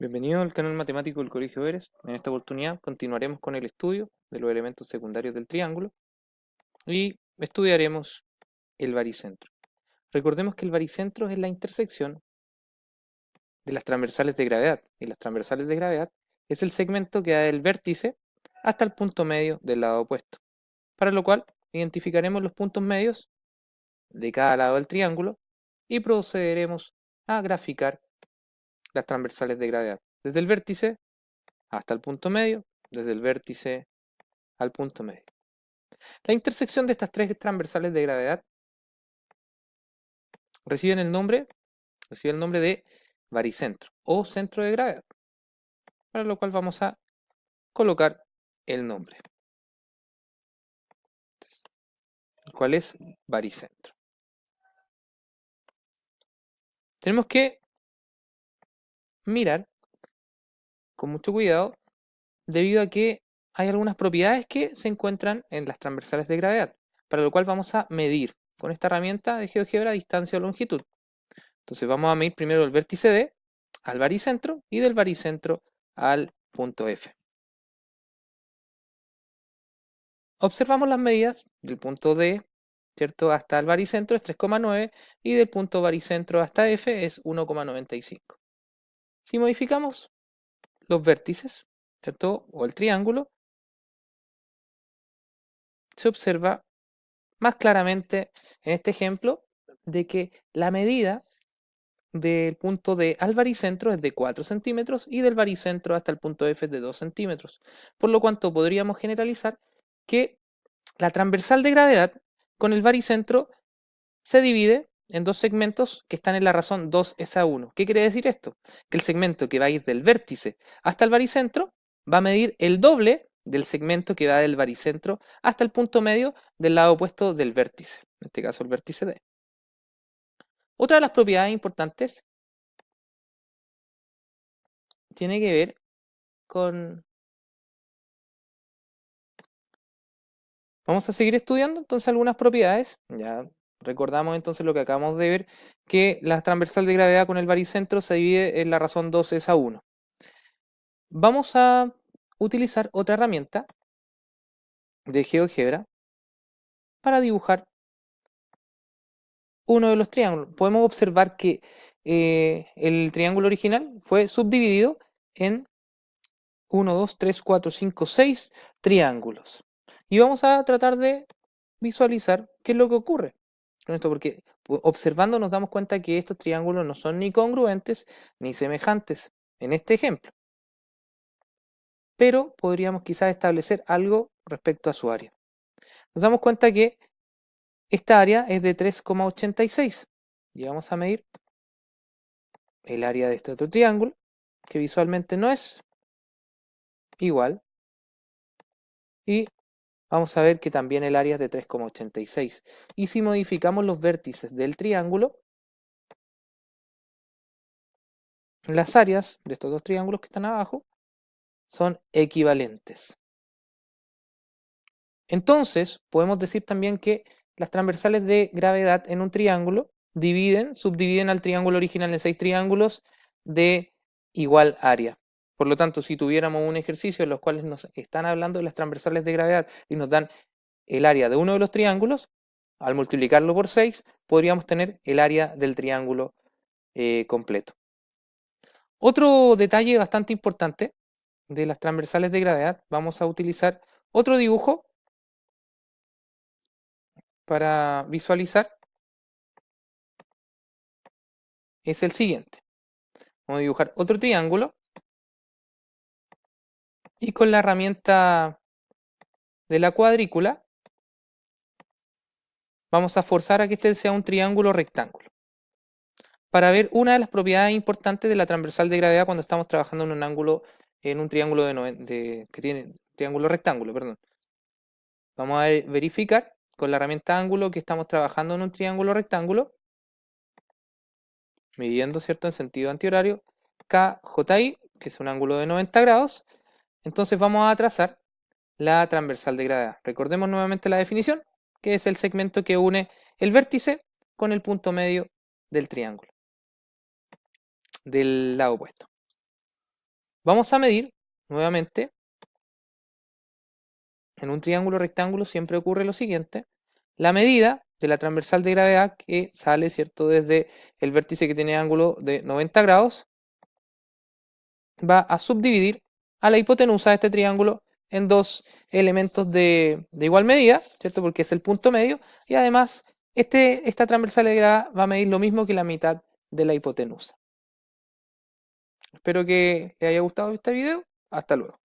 Bienvenido al canal matemático del Colegio Everest. En esta oportunidad continuaremos con el estudio de los elementos secundarios del triángulo y estudiaremos el baricentro. Recordemos que el baricentro es la intersección de las transversales de gravedad, y las transversales de gravedad es el segmento que da del vértice hasta el punto medio del lado opuesto, para lo cual identificaremos los puntos medios de cada lado del triángulo y procederemos a graficar las transversales de gravedad, desde el vértice hasta el punto medio, desde el vértice al punto medio. La intersección de estas tres transversales de gravedad recibe el nombre de baricentro o centro de gravedad, para lo cual vamos a colocar el nombre, el cual es baricentro. Tenemos que mirar con mucho cuidado debido a que hay algunas propiedades que se encuentran en las transversales de gravedad, para lo cual vamos a medir con esta herramienta de GeoGebra distancia o longitud. Entonces vamos a medir primero el vértice D al baricentro y del baricentro al punto F. Observamos las medidas del punto D, ¿cierto?, hasta el baricentro es 3,9 y del punto baricentro hasta F es 1,95. Si modificamos los vértices, ¿cierto?, o el triángulo, se observa más claramente en este ejemplo de que la medida del punto D al baricentro es de 4 centímetros y del baricentro hasta el punto F es de 2 centímetros. Por lo cuanto podríamos generalizar que la transversal de gravedad con el baricentro se divide en dos segmentos que están en la razón 2 es a 1. ¿Qué quiere decir esto? Que el segmento que va a ir del vértice hasta el baricentro va a medir el doble del segmento que va del baricentro hasta el punto medio del lado opuesto del vértice, en este caso el vértice D. Otra de las propiedades importantes tiene que ver con... Vamos a seguir estudiando entonces algunas propiedades. Ya recordamos entonces lo que acabamos de ver, que la transversal de gravedad con el baricentro se divide en la razón 2 es a 1. Vamos a utilizar otra herramienta de GeoGebra para dibujar uno de los triángulos. Podemos observar que el triángulo original fue subdividido en 1, 2, 3, 4, 5, 6 triángulos. Y vamos a tratar de visualizar qué es lo que ocurre con esto, porque observando nos damos cuenta que estos triángulos no son ni congruentes ni semejantes en este ejemplo. Pero podríamos quizás establecer algo respecto a su área. Nos damos cuenta que esta área es de 3,86 y vamos a medir el área de este otro triángulo, que visualmente no es igual, y vamos a ver que también el área es de 3,86. Y si modificamos los vértices del triángulo, las áreas de estos dos triángulos que están abajo son equivalentes. Entonces, podemos decir también que las transversales de gravedad en un triángulo subdividen al triángulo original en 6 triángulos de igual área. Por lo tanto, si tuviéramos un ejercicio en los cuales nos están hablando de las transversales de gravedad y nos dan el área de uno de los triángulos, al multiplicarlo por 6, podríamos tener el área del triángulo completo. Otro detalle bastante importante de las transversales de gravedad, vamos a utilizar otro dibujo para visualizar, es el siguiente. Vamos a dibujar otro triángulo y con la herramienta de la cuadrícula vamos a forzar a que este sea un triángulo rectángulo, para ver una de las propiedades importantes de la transversal de gravedad cuando estamos trabajando en un ángulo, en un triángulo que tiene triángulo rectángulo, perdón. Vamos a verificar con la herramienta ángulo que estamos trabajando en un triángulo rectángulo, midiendo, ¿cierto?, en sentido antihorario, KJI, que es un ángulo de 90 grados. Entonces vamos a trazar la transversal de gravedad. Recordemos nuevamente la definición, que es el segmento que une el vértice con el punto medio del triángulo, del lado opuesto. Vamos a medir nuevamente. En un triángulo rectángulo siempre ocurre lo siguiente. La medida de la transversal de gravedad que sale, ¿cierto?, desde el vértice que tiene ángulo de 90 grados, va a subdividir a la hipotenusa de este triángulo en dos elementos de igual medida, ¿cierto?, porque es el punto medio, y además esta transversal de gravedad va a medir lo mismo que la mitad de la hipotenusa. Espero que les haya gustado este video. Hasta luego.